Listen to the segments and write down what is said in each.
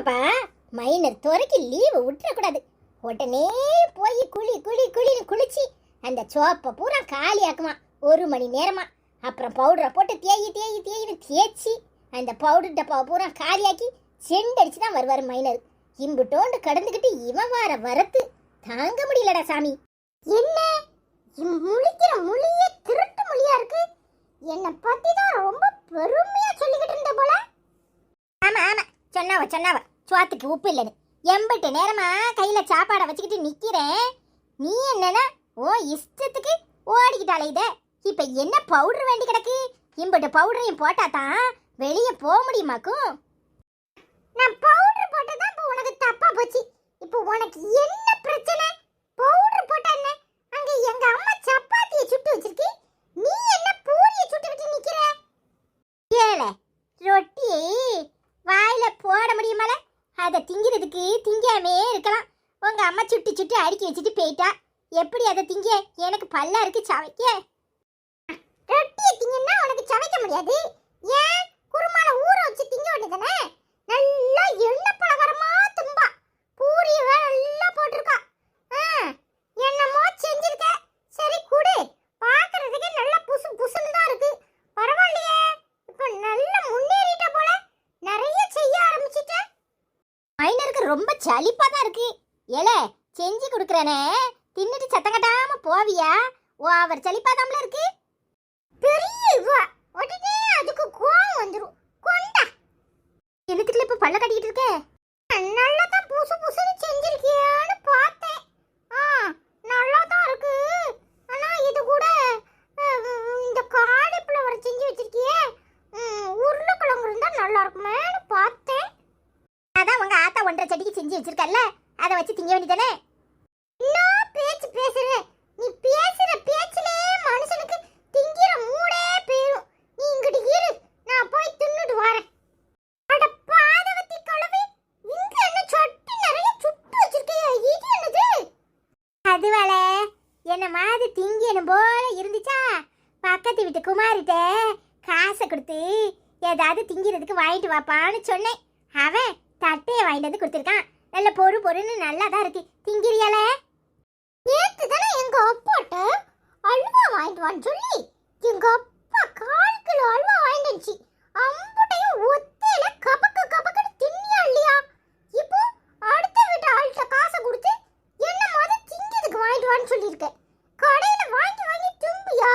ஆமாப்பா, மைனர் துறைக்கு லீவு விட்டுறக்கூடாது. உடனே போய் குளின்னு குளிச்சு அந்த சோப்பை பூரா காலியாக்குமா 1 மணி நேரமா. அப்புறம் பவுடரை போட்டு தேயின்னு தேய்ச்சி அந்த பவுடர் டப்பாவை பூரா காலியாக்கி செண்டடிச்சு தான் வருவார் மைனர். இம்புட்டோண்டு கடந்துக்கிட்டு இவன் வரத்து தாங்க முடியலடா சாமி. என்ன முழிக்கிற மொழியே திருட்டு மொழியா இருக்கு. என்னை பத்தி தான் ரொம்ப பெருமையா சொல்லிக்கிட்டு இருந்த போல. ஆமா சொன்னாவ சோத்துக்கு உப்பு இல்லைன்னு. எம்பட்டு நேரமா கையில சாப்பாடை வச்சுக்கிட்டு நிக்கிறேன். நீ என்னன்னா ஓ இஷ்டத்துக்கு ஓடிக்கிட்டாலே இத. இப்ப என்ன பவுடர் வேண்டி கிடக்கு? இம்பட்டு பவுடரையும் போட்டா தான் வெளியே போக முடியுமாக்கும். நான் பவுடர் போட்டதான் இப்ப உனக்கு தப்பா போச்சு. இப்ப உனக்கு என்ன பிரச்சனை? பவுடர் போட்டா என்ன? அங்க எங்க அம்மா சப்பாத்தியை சுட்டு வச்சிருக்கு, நீ என்ன பூரியை சுட்டு விட்டு நிக்கிற? ஏலே ரொட்டியை வாயில போட முடியுமால? அதை திங்கிறதுக்கு திங்காமே இருக்கலாம். உங்க அம்மா சுட்டு அடுக்கி வச்சுட்டு போயிட்டா. எப்படி அதை திங்க? எனக்கு பல்லா இருக்கு சவைக்க. ரொட்டியை திங்கன்னா உனக்கு சவைக்க முடியாது. ஏன் குருமான ஊற வச்சு திங்க வேண்டியதானே? நல்லா எண்ணெய் பலகாரமா தும்பா பூரி நல்லா போட்டிருக்கா. என்னமோ செஞ்சிருக்க. சரி குடு, பாக்குறதுக்கு நல்லா புசுன்னு தான் இருக்கு. பரவாயில்லையே, இப்ப நல்லா முன்னேறிட்ட போல. நிறைய செய்ய ஆரம்பிச்சிட்ட. மைனருக்கு ரொம்ப சலிப்பா தான் இருக்கு. ஏலே செஞ்சு கொடுக்குறேனே தின்னுட்டு சத்தம் கட்டாம போவியா? அவர் சலிப்பாதாம்ல இருக்கு. பெரிய உடனே அதுக்கு கோவம் வந்துரும். கொண்டா என்னத்துக்குள்ள இப்ப பல்ல கட்டிட்டு இருக்க? நல்லா தான் புசுன்னு செஞ்சிருக்கியான்னு பார்த்தேன். நல்லா தான் இருக்கு. ஆனா இது கூட இந்த காலிஃப்ளவர் செஞ்சு வச்சிருக்கியே, உருளைக்கிழங்கு இருந்தா நல்லா இருக்குமேன்னு பார்த்தேன். அதான் உங்க ஆத்தா 1.5 செடிக்கு செஞ்சு வச்சிருக்கல்ல, அதை வச்சு திங்க வேண்டியதானே? இன்னும் பேச்சு பேசுற. நீ பேசுற பேச்சிலே மனுஷனுக்கு திங்கிற மூடே போயிடும். நீ இங்கிட்டு இரு, நான் போய் தின்னுட்டு வரேன். அட பாதவத்தி கழுவி, இங்க என்ன சட்டி நிறைய சுட்டு வச்சிருக்கியா? இது என்னது? அதுவால என்ன மாதிரி திங்கணும் போல இருந்துச்சா? பக்கத்து வீட்டு குமாரிட்ட காசை கொடுத்து ஏதாவது திங்கிறதுக்கு வாங்கிட்டு வாப்பான்னு சொன்னேன். அவன் தட்டையை வாங்கிட்டு வந்து கொடுத்துருக்கான். நல்ல பொறுன்னு நல்லா தான் இருக்கு. திங்கிறியால? நேற்று தானே எங்க அப்பாட்ட அல்வா வாங்கிட்டு வான்னு சொல்லி எங்க அப்பா 1/4 கிலோ அல்வா வாங்கிட்டு வந்துச்சு. அம்புட்டையும் ஒத்தையில கபக்குன்னு தின்னியா இல்லையா? இப்போ அடுத்த வீட்டு ஆள்கிட்ட காசை கொடுத்து என்ன மாதிரி திங்கிறதுக்கு வாங்கிட்டு வான்னு சொல்லியிருக்க. கடையில வாங்கி தும்பியா?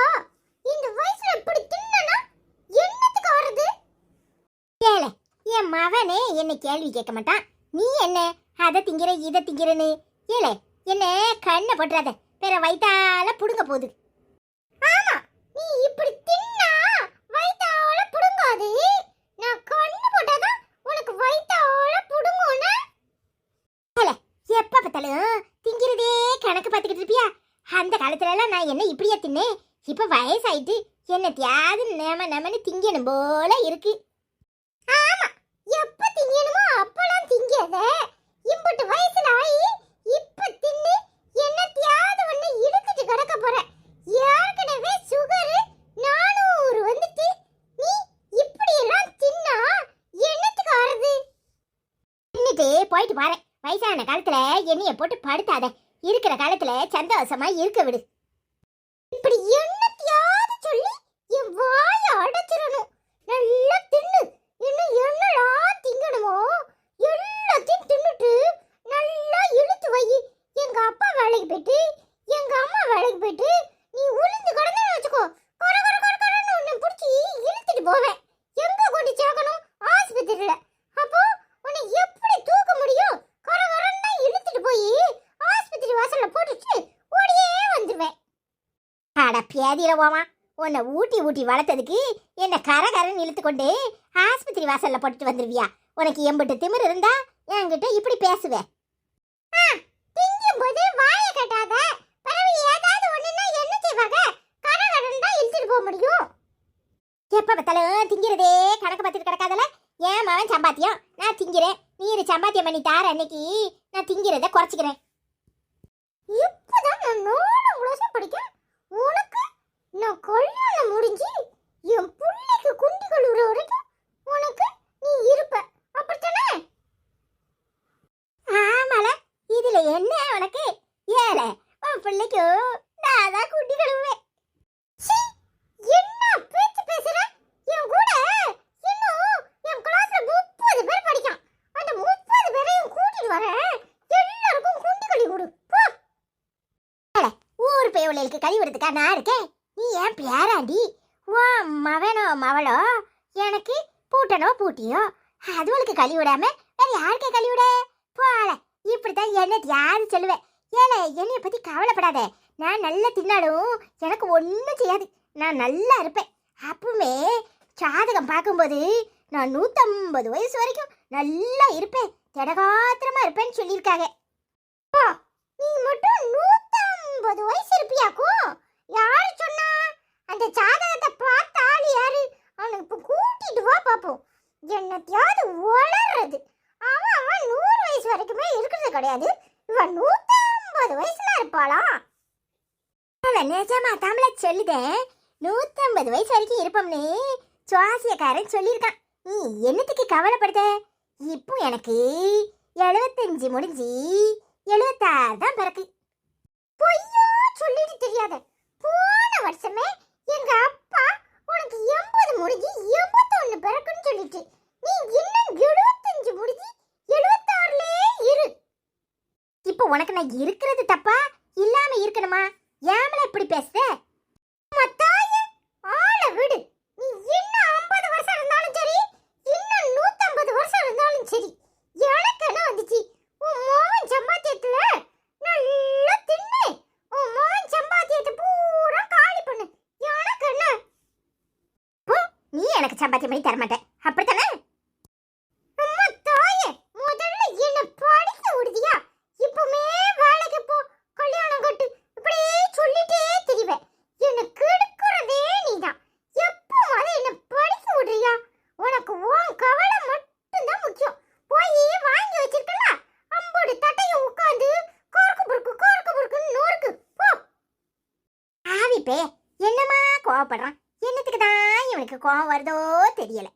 இந்த வயசுல இப்படி தின்னா என்னத்துக்கு ஆறுது? ஏல என் மவனே என்ன கேள்வி கேட்க மாட்டான். நீ என்ன அதை திங்கிற இதை திங்கிறன்னு? ஏல என்ன கண்ணை போட்டுறாத, வேற வயித்தால புடுங்க போகுது. ஆமா, நீ இப்படி தின்னா வயித்தால புடுங்காது. நான் கண்ணு போட்டாதான் உனக்கு வயித்தால புடுங்கோனா? ஏல எப்ப பார்த்தாலும் திங்கிறதே கணக்கு பார்த்துக்கிட்டு இருப்பியா? அந்த காலத்துல எல்லாம் நான் என்ன இப்படியா தின்னேன்? இப்ப வயசாயிட்டு என்னத்தையாவது நமன்னு திங்கணும் போல இருக்கு. ஆமா, எப்ப திங்கணுமோ அப்பெல்லாம் திங்காத. இம்புட்டு வயசுல ஆயி இப்ப தின்னு என்னத்தையாவது ஒண்ணு இழுத்துட்டு கிடக்க போற. ஏற்கனவே சுகர் 400 வந்துட்டு நீ இப்படி எல்லாம் தின்னா என்னத்துக்கு ஆறுது? தின்னுட்டு போயிட்டு பாரு. வயசான காலத்துல எண்ணெய போட்டு படுத்தாத. இருக்கிற காலத்துல சந்தோஷமா இருக்க விடு. இப்படி என்னத்தையாவது சொல்லி என் வாய அடைச்சிடணும். நல்லா தின்னு. இன்னும் என்னெல்லாம் திங்கணுமோ எல்லாத்தையும் தின்னுட்டு நல்லா இழுத்து வை. எங்க அப்பா வேலைக்கு போயிட்டு எங்க அம்மா வேலைக்கு போயிட்டு நீ உளுந்து கிடந்தேன்னு வச்சுக்கோ, கொரன்னு உன்னை பிடிச்சி இழுத்துட்டு போவேன். எங்க கொண்டு சேர்க்கணும்? ஆஸ்பத்திரியில. அப்போ உன்னை எப்படி தூக்க முடியும்? கொரன்னு இழுத்துட்டு போய் ஆஸ்பத்திரி வாசல்ல போட்டுட்டு ஓடியே வந்துருவேன். அட பேதியில போமா, உன்னை ஊட்டி வளர்த்ததுக்கு என்ன கரன்னு இழுத்து கொண்டு ஆஸ்பத்திரி வாசல்ல போட்டுட்டு வந்துருவியா? உனக்கு எம்பிட்டு திமிர் இருந்தா என்கிட்ட இப்படி பேசுவேன். திங்கும் போது வாயை கட்டாத. பிறகு ஏதாவது ஒண்ணுன்னா என்ன செய்வாங்க? கரன்னு தான் இழுத்துட்டு போக முடியும். எப்ப பார்த்தாலும் திங்கிறதே கணக்கு பார்த்துட்டு கிடக்காதல. ஏன் மவன் சம்பாத்தியம், நான் திங்கிறேன். நீர் சம்பாத்தியம் பண்ணி தார அன்னைக்கு நான் திங்கிறத குறைச்சிக்கிறேன். இப்பதான் நான் 4ஆம் கிளாஸ் படிக்கிறேன். உனக்கு நான் கல்யாணம் முடிஞ்சு என் பிள்ளைக்கு குண்டி கழுவுற வரைக்கும் உனக்கு நீ இருப்ப, அப்படித்தானே? பிள்ளைக்கும் நான் தான் குட்டி கழுவுவேன். சீ, என்ன பேச்சு பேசுற? என் கூட இன்னும் என் கிளாஸ்ல 30 பேர் படிக்கான். அந்த 30 பேரையும் கூட்டிட்டு வரேன். எல்லாருக்கும் குண்டி கழுவி கொடு. போ. ஊர் பேவலைகளுக்கு கழுவி விடுறதுக்கா நான் இருக்கேன். நீ ஏன் பேராண்டி? உன் மவனோ மவளோ எனக்கு பூட்டனோ பூட்டியோ அதுவளுக்கு கழுவி விடாம வேற யாருக்கு கழுவி விட? போல இப்படித்தான் என்ன யாரு சொல்லுவேன். ஏல என்னைய பத்தி கவலைப்படாத. நான் நல்லா தின்னாலும் எனக்கு ஒன்றும் செய்யாது. நான் நல்லா இருப்பேன். அப்பவுமே ஜாதகம் பார்க்கும்போது நான் 150 வயசு வரைக்கும் நல்லா இருப்பேன், திடகாத்திரமா இருப்பேன்னு சொல்லியிருக்காங்க. நீ மட்டும் 150 வயசு இருப்பியாக்கும்? யாரு சொன்னா? அந்த ஜாதகத்தை பார்த்த ஆளு யாரு? அவனுக்கு இப்ப கூட்டிட்டு வா பாப்போம். என்னத்தையாவது வளர்றது. அவன் 100 வயசு வரைக்குமே இருக்கிறது கிடையாது. இவன் 150 வயசுல இருப்பாளா? அவன் நிஜமா தமிழ சொல்லுதேன். 150 வயசு வரைக்கும் இருப்போம்னு சுவாசியக்காரன் சொல்லியிருக்கான். நீ என்னத்துக்கு கவலைப்படுத? இப்போ எனக்கு 75 முடிஞ்சு 76 தான் பிறகு. பொய்யோ சொல்லிட்டு தெரியாத. போன வருஷமே எங்க அப்பா உனக்கு 80 முடிஞ்சு 81 பிறக்குன்னு சொல்லிட்டு நீ இன்னும் 75 முடிஞ்சு 76லயே இரு. இப்போ உனக்கு நான் இருக்கிறது தப்பா இல்லாம இருக்கணுமா? ஏமல இப்படி பேசுற? மத்தாயே ஆள விடு. நீ இன்னும் 50 வருஷம் இருந்தாலும் சரி, இன்னும் 150 வருஷம் இருந்தாலும் சரி, எனக்கு என்ன வந்துச்சு? உன் மோகன் சம்பாத்தியத்துல நல்லா தின்னு. உன் மோகன் சம்பாத்தியத்தை பூரா காலி பண்ணு. எனக்கு என்ன? நீ எனக்கு சம்பாத்தியம் பண்ணி தர மாட்டேன், அப்படித்தானே? அம்மா தாயே, முதல்ல என்ன படிக்க விடுதியா? இப்பவுமே வேலைக்கு போ, கல்யாணம் கட்டு, இப்படியே சொல்லிட்டே திரிவேன். என்ன கெடுக்கிறதே நீதான். எப்பவும் என்ன படிக்க விடுறியா? உனக்கு உன் கவலை மட்டும்தான் முக்கியம். போய் வாங்கி வச்சிருக்கல அம்போடு தட்டையும் உட்காந்து கோர்க்கு பொறுக்குன்னு நோருக்கு போ. ஆவிப்பே என்னமா கோவப்படுறான்? என்னத்துக்கு தான் இவனுக்கு கோவம் வருதோ தெரியல.